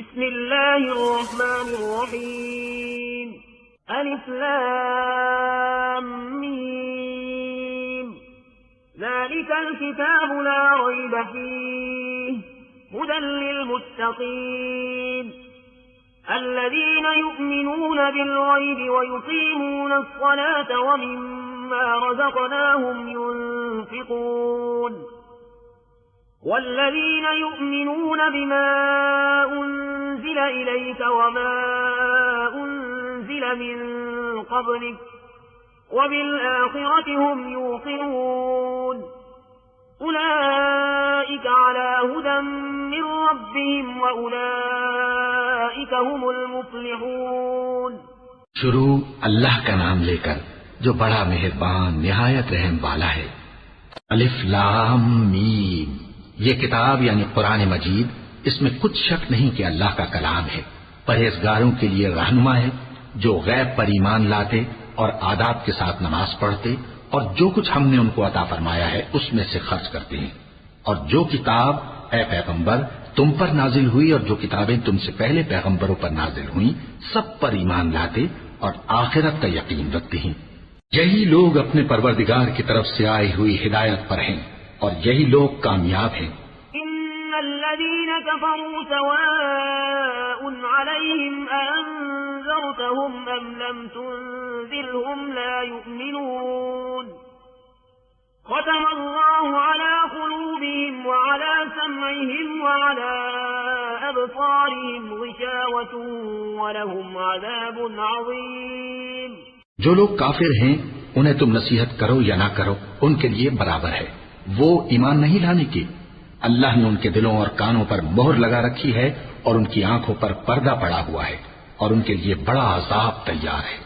بسم اللہ الرحمن الرحیم الف لام میم ذلك الكتاب لا ريب فيه هدى للمتقين الذين يؤمنون بالغيب ويقيمون الصلاة ومما رزقناهم ينفقون والذين يؤمنون بما أنزل إليك وما أنزل من قبلك وبالآخرة هم يوقنون أولئك على هدى من ربهم وأولئك هم المفلحون. شروع اللہ کا نام لے کر جو بڑا مہربان نہایت رحم والا ہے. الف لام میم. یہ کتاب یعنی قرآن مجید، اس میں کچھ شک نہیں کہ اللہ کا کلام ہے، پرہیزگاروں کے لیے رہنما ہے جو غیب پر ایمان لاتے اور آداب کے ساتھ نماز پڑھتے اور جو کچھ ہم نے ان کو عطا فرمایا ہے اس میں سے خرچ کرتے ہیں. اور جو کتاب اے پیغمبر تم پر نازل ہوئی اور جو کتابیں تم سے پہلے پیغمبروں پر نازل ہوئیں سب پر ایمان لاتے اور آخرت کا یقین رکھتے ہیں. یہی لوگ اپنے پروردگار کی طرف سے آئی ہوئی ہدایت پر ہیں اور یہی لوگ کامیاب ہیں. ان الذين كفروا سواء عليهم انذرتهم ام لم تنذرهم لا يؤمنون ختم الله على قلوبهم وعلى سمعهم وعلى ابصارهم غشاوة ولهم عذاب عظيم. جو لوگ کافر ہیں انہیں تم نصیحت کرو یا نہ کرو ان کے لیے برابر ہے، وہ ایمان نہیں لانے کی. اللہ نے ان کے دلوں اور کانوں پر مہر لگا رکھی ہے اور ان کی آنکھوں پر پردہ پڑا ہوا ہے اور ان کے لیے بڑا عذاب تیار ہے.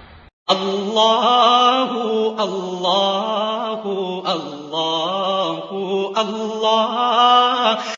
اللہ اللہ اللہ اللہ